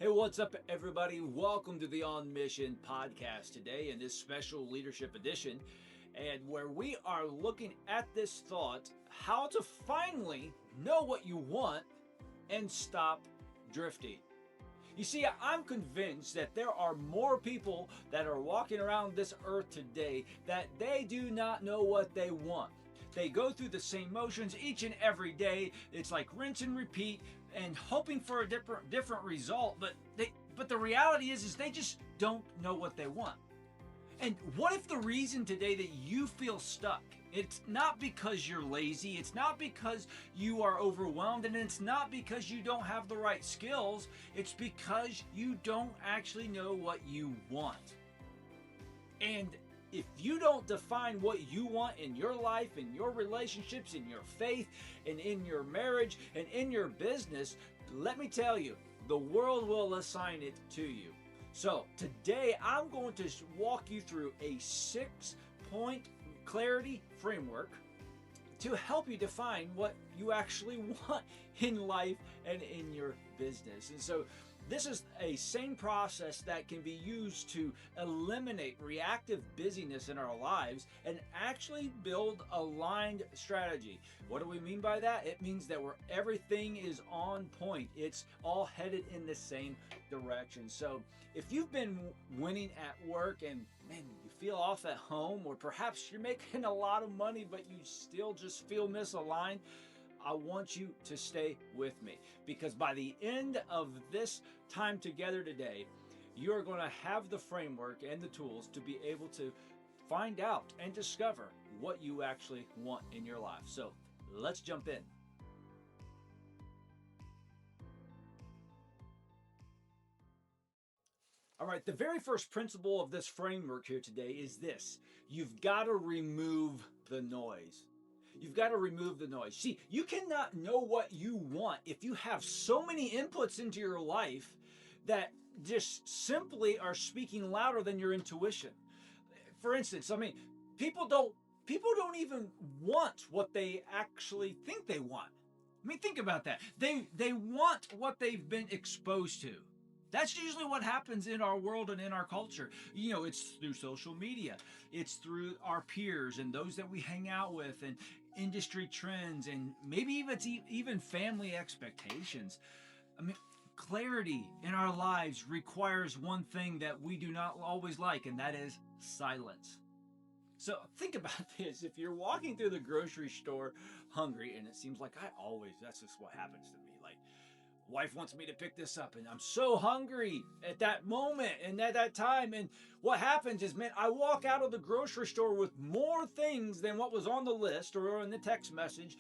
Hey, what's up, everybody? Welcome to the On Mission podcast today in this special leadership edition, and where we are looking at this thought how to finally know what you want and stop drifting. You see, I'm convinced that there are more people that are walking around this earth today that they do not know what they want. They go through the same motions each and every day. It's like rinse and repeat and hoping for a different result, but the reality is they just don't know what they want. And what if the reason today that you feel stuck, it's not because you're lazy, it's not because you are overwhelmed, and it's not because you don't have the right skills, it's because you don't actually know what you want. And if you don't define what you want in your life, in your relationships, in your faith, and in your marriage, and in your business, let me tell you, the world will assign it to you. So today I'm going to walk you through a 6-point clarity framework to help you define what you actually want in life and in your business. And so this is a same process that can be used to eliminate reactive busyness in our lives and actually build aligned strategy. What do we mean by that? It means that where everything is on point, it's all headed in the same direction. So if you've been winning at work and man, you feel off at home, or perhaps you're making a lot of money but you still just feel misaligned, I want you to stay with me, because by the end of this time together today, you're going to have the framework and the tools to be able to find out and discover what you actually want in your life. So let's jump in. All right, the very first principle of this framework here today is this: you've got to remove the noise. You've got to remove the noise. See, you cannot know what you want if you have so many inputs into your life that just simply are speaking louder than your intuition. For instance, people don't even want what they actually think they want. Think about that. They want what they've been exposed to. That's usually what happens in our world and in our culture. You know, it's through social media, it's through our peers and those that we hang out with, and industry trends, and maybe even family expectations. Clarity in our lives requires one thing that we do not always like, and that is silence. So think about this. If you're walking through the grocery store hungry, and it seems like that's just what happens to me. Like, wife wants me to pick this up and I'm so hungry at that moment and at that time, and what happens is, man, I walk out of the grocery store with more things than what was on the list or in the text message,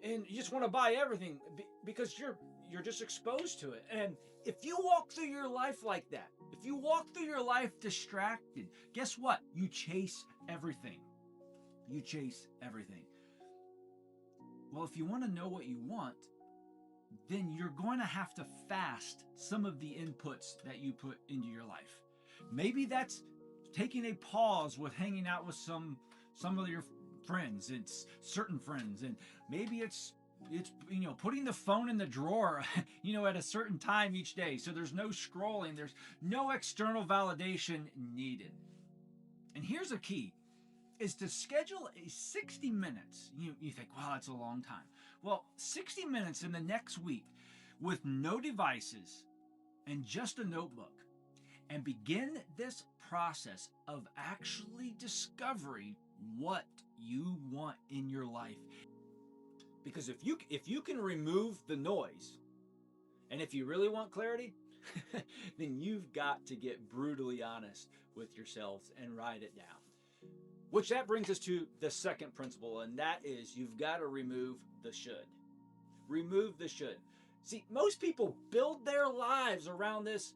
and you just want to buy everything because you're just exposed to it. And if you walk through your life like that, if you walk through your life distracted, guess what? You chase everything. You chase everything. Well, if you want to know what you want, then you're going to have to fast some of the inputs that you put into your life. Maybe that's taking a pause with hanging out with some of your friends. It's certain friends, and maybe it's putting the phone in the drawer at a certain time each day, so there's no scrolling, there's no external validation needed. And here's a key: is to schedule a 60 minutes. You think, wow, that's a long time. Well, 60 minutes in the next week with no devices and just a notebook, and begin this process of actually discovering what you want in your life. Because if you can remove the noise, and if you really want clarity, then you've got to get brutally honest with yourselves and write it down. Which that brings us to the second principle, and that is you've got to remove the should. Remove the should. See, most people build their lives around this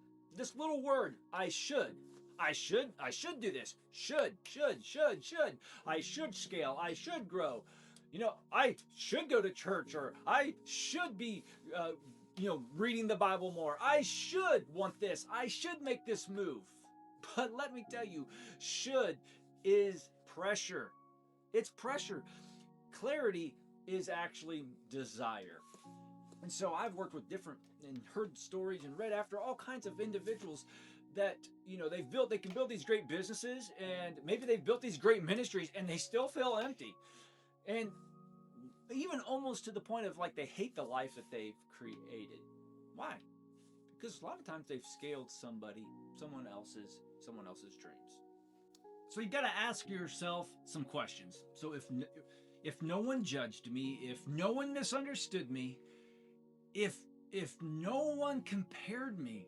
little word, I should. I should do this. Should. I should scale. I should grow. I should go to church, or I should be reading the Bible more. I should want this. I should make this move. But let me tell you, should is pressure. It's pressure. Clarity is actually desire. And so I've worked with different and heard stories and read after all kinds of individuals that, they can build these great businesses, and maybe they've built these great ministries, and they still feel empty. And even almost to the point of like they hate the life that they've created. Why? Because a lot of times they've scaled someone else's dreams. So you got to ask yourself some questions. So if no one judged me, if no one misunderstood me, if no one compared me,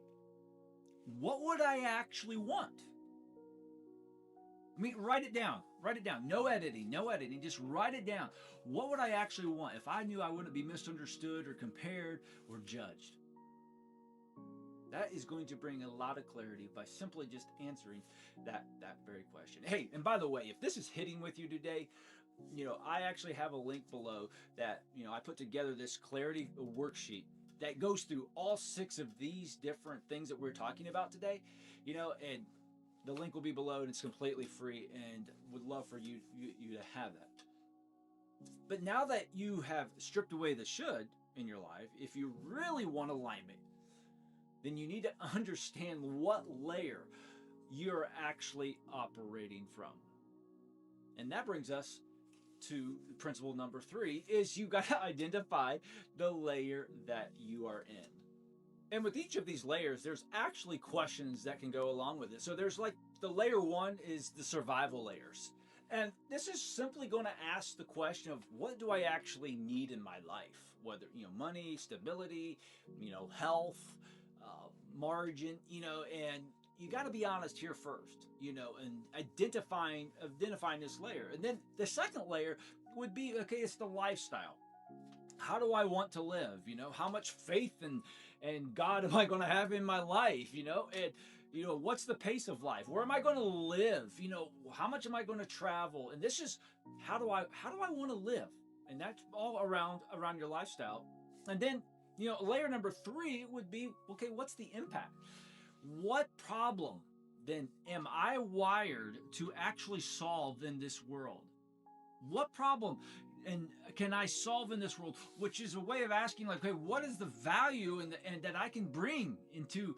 what would I actually want? I mean, write it down. Write it down. No editing, no editing. Just write it down. What would I actually want if I knew I wouldn't be misunderstood or compared or judged? That is going to bring a lot of clarity by simply just answering that very question. Hey, and by the way, if this is hitting with you today, I actually have a link below that, I put together this clarity worksheet that goes through all 6 of these different things that we're talking about today, and the link will be below, and it's completely free, and would love for you to have that. But now that you have stripped away the should in your life, if you really want alignment, then you need to understand what layer you're actually operating from. And that brings us to principle number 3, is you got to identify the layer that you are in. And with each of these layers, there's actually questions that can go along with it. So there's like the layer 1 is the survival layers. And this is simply going to ask the question of what do I actually need in my life? Whether, money, stability, health, margin, and you got to be honest here first, and identifying this layer. And then the second layer would be, okay, it's the lifestyle. How do I want to live? How much faith and God am I going to have in my life? And what's the pace of life? Where am I going to live? How much am I going to travel? And this is how do I want to live? And that's all around your lifestyle. And then layer number 3 would be, okay, what's the impact? What problem then am I wired to actually solve in this world? What problem and can I solve in this world? Which is a way of asking, like, okay, what is the value and that I can bring into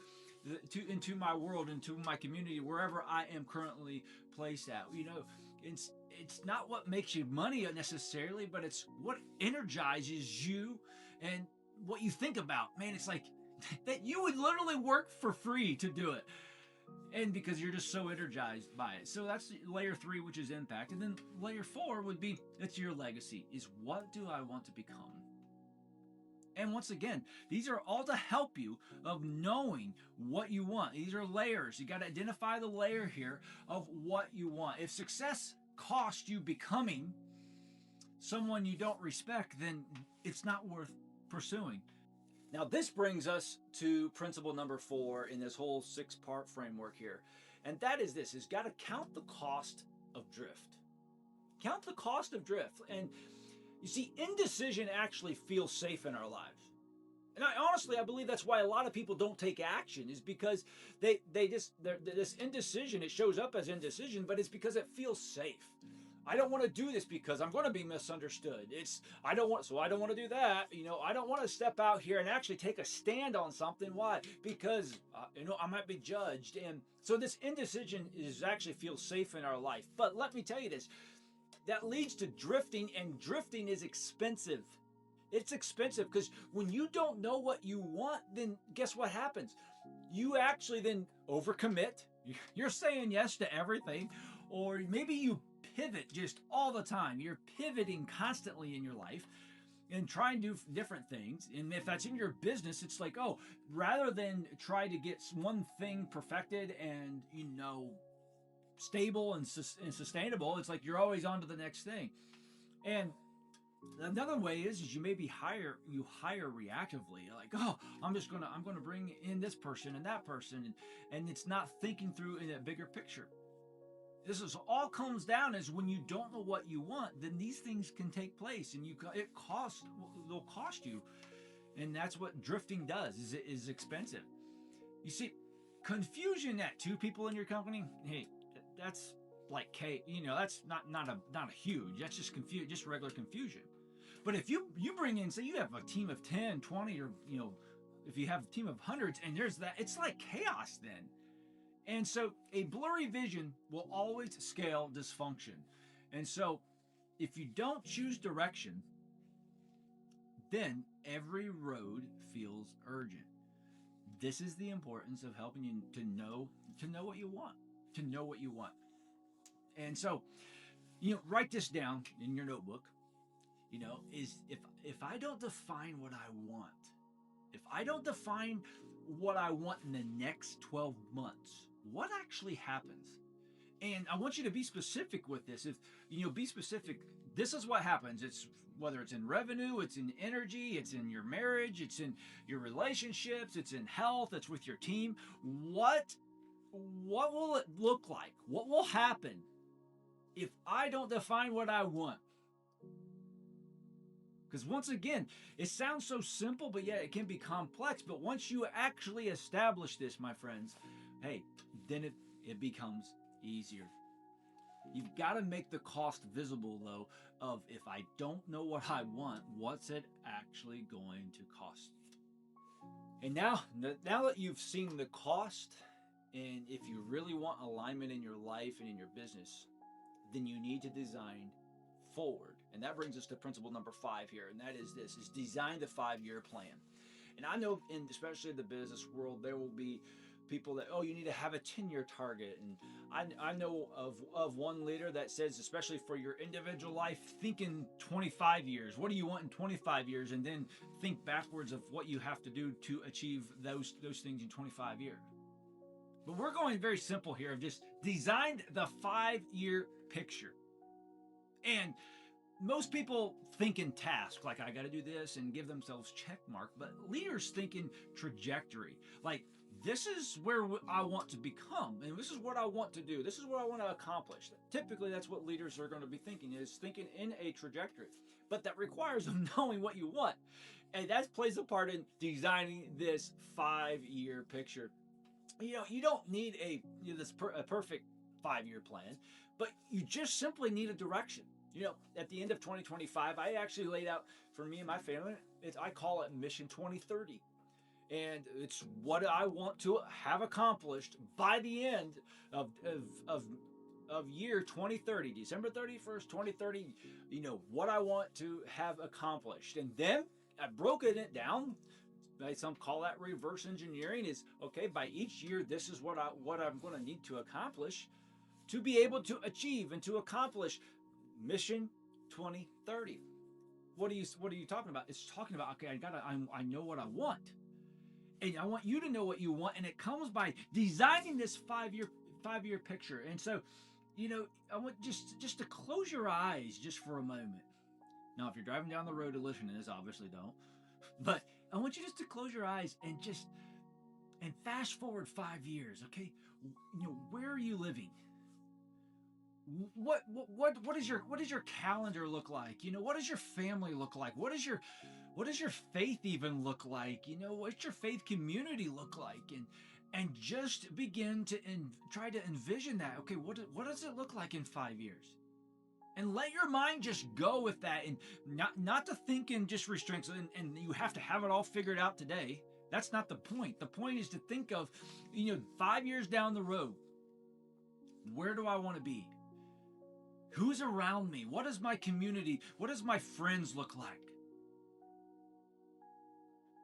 my world, into my community, wherever I am currently placed at? It's not what makes you money necessarily, but it's what energizes you and what you think about. Man, it's like that you would literally work for free to do it. And because you're just so energized by it. So that's layer 3, which is impact. And then layer 4 would be, it's your legacy, is what do I want to become? And once again, these are all to help you of knowing what you want. These are layers. You got to identify the layer here of what you want. If success costs you becoming someone you don't respect, then it's not worth pursuing. Now, this brings us to principle number 4 in this whole 6-part framework here. And that is this, is got to count the cost of drift. Count the cost of drift. And you see, indecision actually feels safe in our lives. And I believe that's why a lot of people don't take action, is because this indecision, it shows up as indecision, but it's because it feels safe. I don't want to do this because I'm going to be misunderstood. I don't want to do that. I don't want to step out here and actually take a stand on something. Why? Because, I might be judged. And so this indecision actually feels safe in our life. But let me tell you this, that leads to drifting, and drifting is expensive. It's expensive because when you don't know what you want, then guess what happens? You actually then overcommit. You're saying yes to everything, or maybe you pivot just all the time. You're pivoting constantly in your life and trying to do different things. And if that's in your business, it's like, oh, rather than try to get one thing perfected and, stable and sustainable, it's like you're always on to the next thing. And another way is you maybe hire reactively. You're like, oh, I'm going to bring in this person and that person, and it's not thinking through in a bigger picture. This is all comes down is when you don't know what you want, then these things can take place, and they'll cost you, and that's what drifting does. Is expensive. You see, confusion at 2 people in your company, hey, that's like that's not a huge. That's just just regular confusion. But if you bring in, say you have a team of 10, 20, or if you have a team of hundreds, and there's that, it's like chaos then. And so a blurry vision will always scale dysfunction. And so if you don't choose direction, then every road feels urgent. This is the importance of helping you to know what you want, to know what you want. And so, write this down in your notebook. Is if I don't define what I want, if I don't define what I want in the next 12 months, what actually happens? And I want you to be specific with this. If be specific, this is what happens. It's whether it's in revenue, it's in energy, it's in your marriage, it's in your relationships, it's in health, it's with your team. What will it look like? What will happen if I don't define what I want? Because once again, it sounds so simple, but yet it can be complex. But once you actually establish this, my friends, hey, then it becomes easier. You've got to make the cost visible, though, of if I don't know what I want, what's it actually going to cost me? And now that you've seen the cost, and if you really want alignment in your life and in your business, then you need to design forward. And that brings us to principle number 5 here, and that is this, is design the 5-year plan. And I know especially in the business world, there will be people that, you need to have a 10-year target. And I know of one leader that says, especially for your individual life, think in 25 years. What do you want in 25 years? And then think backwards of what you have to do to achieve those things in 25 years. But we're going very simple here of just design the 5-year picture. And most people think in tasks, like I got to do this and give themselves check mark, but leaders think in trajectory. Like, this is where I want to become, and this is what I want to do. This is what I want to accomplish. Typically, that's what leaders are going to be thinking, is thinking in a trajectory. But that requires them knowing what you want. And that plays a part in designing this 5-year picture. You don't need a perfect 5-year plan, but you just simply need a direction. At the end of 2025, I actually laid out for me and my family, I call it Mission 2030. And it's what I want to have accomplished by the end of year 2030, December 31st, 2030, what I want to have accomplished. And then I've broken it down. Some call that reverse engineering. Is okay, by each year, this is what I'm going to need to accomplish to be able to achieve and to accomplish Mission 2030. What are you talking about? It's talking about, okay, I know what I want. And I want you to know what you want, and it comes by designing this 5-year picture. And so, I want just to close your eyes just for a moment. Now, if you're driving down the road to listen to this, obviously don't. But I want you just to close your eyes and fast forward 5 years, okay? Where are you living? What does your calendar look like? What does your family look like? What does your faith even look like? What's your faith community look like? And just begin to try to envision that. Okay, what does it look like in 5 years? And let your mind just go with that, and not to think in just restraints, and you have to have it all figured out today. That's not the point. The point is to think of, 5 years down the road, where do I want to be? Who's around me? What is my community? What does my friends look like?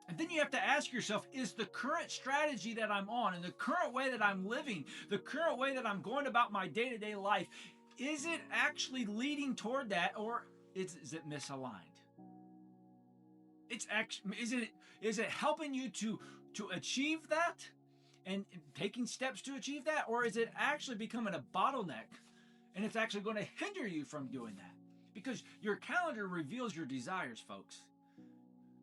And then you have to ask yourself, is the current strategy that I'm on, and the current way that I'm living, the current way that I'm going about my day-to-day life, is it actually leading toward that, or is it misaligned? Is it helping you to achieve that and taking steps to achieve that, or is it actually becoming a bottleneck and it's actually going to hinder you from doing that? Because your calendar reveals your desires, folks.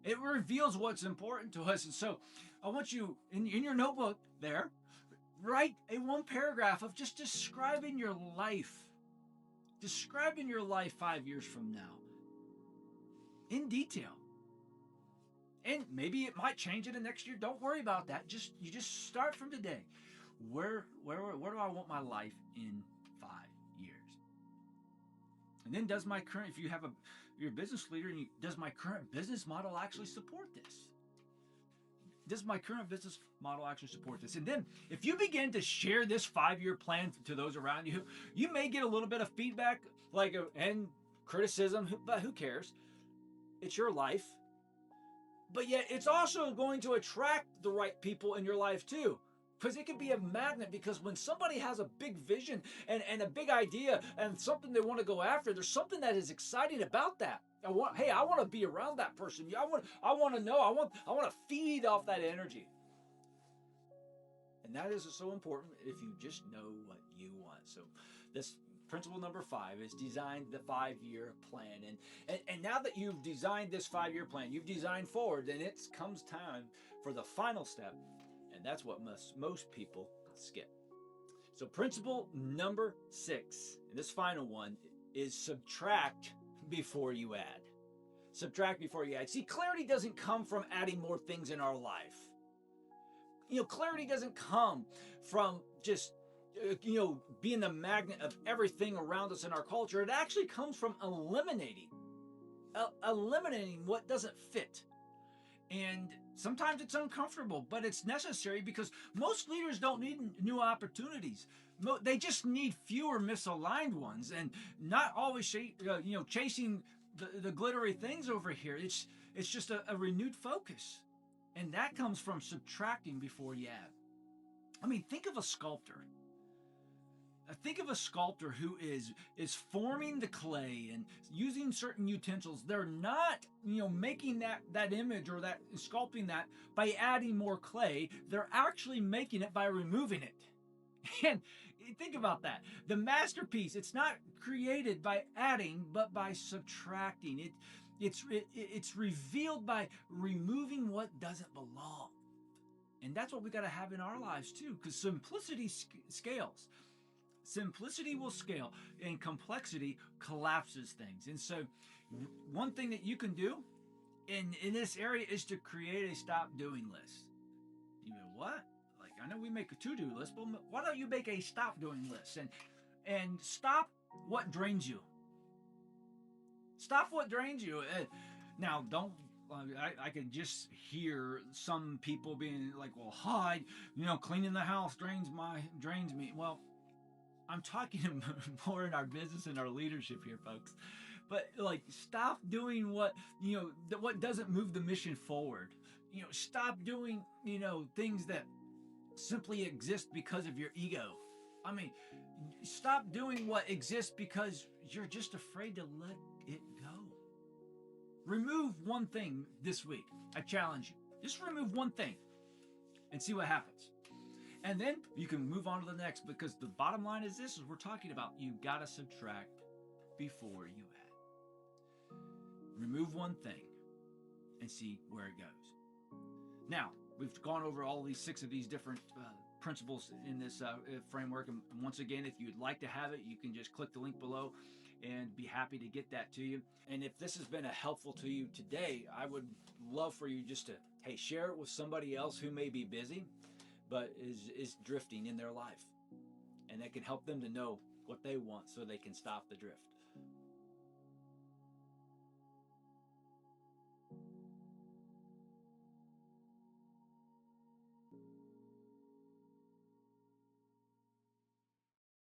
It reveals what's important to us. And so I want you, in your notebook there, write one paragraph of just describing your life. Describing your life 5 years from now in detail. And maybe it might change in the next year. Don't worry about that. You just start from today. Where do I want my life in 5 years? And then if you have you're a business leader, and does my current business model actually support this? Does my current business model actually support this? And then if you begin to share this 5-year plan to those around you, you may get a little bit of feedback and criticism, but who cares? It's your life. But yet it's also going to attract the right people in your life too. Because it can be a magnet, because when somebody has a big vision and a big idea and something they want to go after, there's something that is exciting about that. I want to be around that person. I want to know. I want to feed off that energy. And that is so important if you just know what you want. So this principle number 5 is design the 5-year plan. And now that you've designed this 5-year plan, you've designed forward, then it comes time for the final step. And that's what most people skip. So principle number 6, and this final one, is subtract before you add. Subtract before you add. See, clarity doesn't come from adding more things in our life. Clarity doesn't come from just, being the magnet of everything around us in our culture. It actually comes from eliminating what doesn't fit. And sometimes it's uncomfortable, but it's necessary, because most leaders don't need new opportunities. They just need fewer misaligned ones, and not always chasing the glittery things over here. It's just a renewed focus. And that comes from subtracting before you add. I mean, think of a sculptor. Think of a sculptor who is forming the clay and using certain utensils. They're not, making that image or that sculpting that by adding more clay. They're actually making it by removing it. And think about that. The masterpiece, it's not created by adding, but by subtracting. It's revealed by removing what doesn't belong. And that's what we got to have in our lives too, because simplicity scales. Simplicity will scale, and complexity collapses things. And so one thing that you can do in this area is to create a stop doing list. You know what? Like, I know we make a to-do list, but why don't you make a stop doing list and stop what drains you? Stop what drains you. Now, don't. I can just hear some people being like, "Well, Hyde, cleaning the house drains me." Well, I'm talking more in our business and our leadership here, folks. But stop doing what doesn't move the mission forward. Stop doing things that simply exist because of your ego. I mean, stop doing what exists because you're just afraid to let it go. Remove one thing this week. I challenge you. Just remove one thing and see what happens. And then you can move on to the next, because the bottom line is this, is we're talking about you got to subtract before you add. Remove one thing and see where it goes. Now, we've gone over all these 6 of these different principles in this framework. And once again, if you'd like to have it, you can just click the link below and be happy to get that to you. And if this has been helpful to you today, I would love for you just to, share it with somebody else who may be busy, but is drifting in their life. And that can help them to know what they want so they can stop the drift.